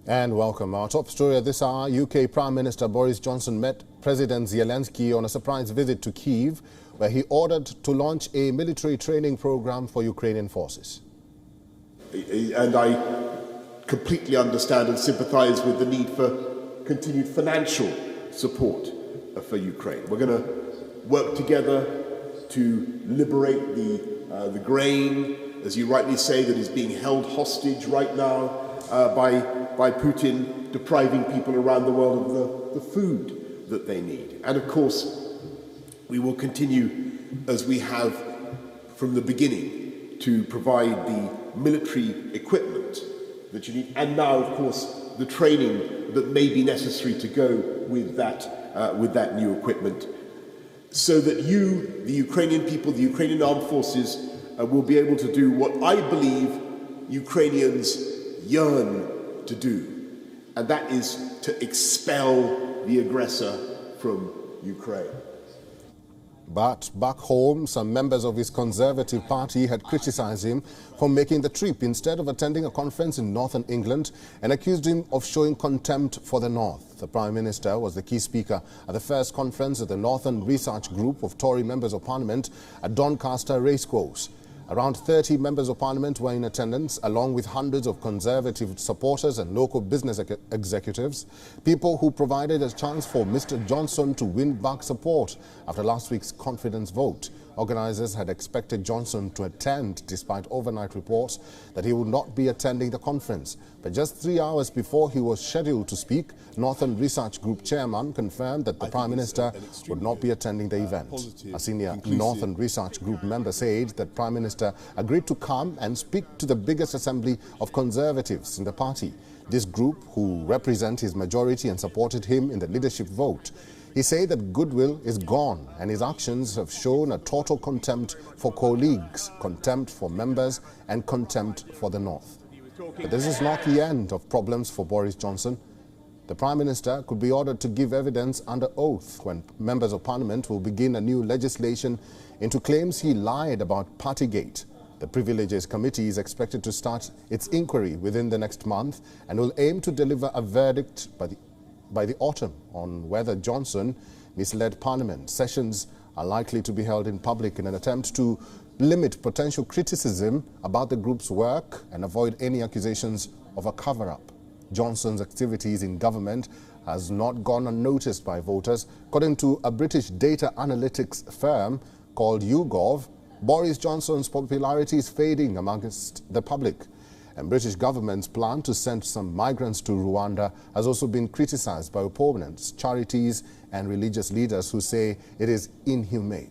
And welcome. Our top story at this hour, UK Prime Minister Boris Johnson met President Zelensky on a surprise visit to Kyiv, where he ordered to launch a military training program for Ukrainian forces. And I completely understand and sympathize with the need for continued financial support for Ukraine. We're going to work together to liberate the grain, as you rightly say, that is being held hostage right now by Putin, depriving people around the world of the food that they need. And of course, we will continue, as we have from the beginning, to provide the military equipment that you need, and now, of course, the training that may be necessary to go with that new equipment, so that you, the Ukrainian people, the Ukrainian armed forces, will be able to do what I believe Ukrainians yearn to do, and that is to expel the aggressor from Ukraine. But back home, some members of his Conservative Party had criticised him for making the trip instead of attending a conference in northern England and accused him of showing contempt for the North. The Prime Minister was the key speaker at the first conference of the Northern Research Group of Tory Members of Parliament at Doncaster Racecourse. Around 30 members of parliament were in attendance, along with hundreds of Conservative supporters and local business executives, people who provided a chance for Mr. Johnson to win back support after last week's confidence vote. Organisers had expected Johnson to attend, despite overnight reports that he would not be attending the conference. But just 3 hours before he was scheduled to speak, Northern Research Group chairman confirmed that the Prime Minister would not be attending the event. A senior Northern Research Group member said that Prime Minister agreed to come and speak to the biggest assembly of Conservatives in the party. This group, who represent his majority and supported him in the leadership vote. He said that goodwill is gone and his actions have shown a total contempt for colleagues, contempt for members and contempt for the North. But this is not the end of problems for Boris Johnson. The Prime Minister could be ordered to give evidence under oath when members of Parliament will begin a new legislation into claims he lied about Partygate. The Privileges Committee is expected to start its inquiry within the next month and will aim to deliver a verdict by the autumn on whether Johnson misled Parliament. Sessions are likely to be held in public in an attempt to limit potential criticism about the group's work and avoid any accusations of a cover-up. Johnson's activities in government has not gone unnoticed by voters. According to a British data analytics firm called YouGov, Boris Johnson's popularity is fading amongst the public. And British government's plan to send some migrants to Rwanda has also been criticized by opponents, charities and religious leaders who say it is inhumane.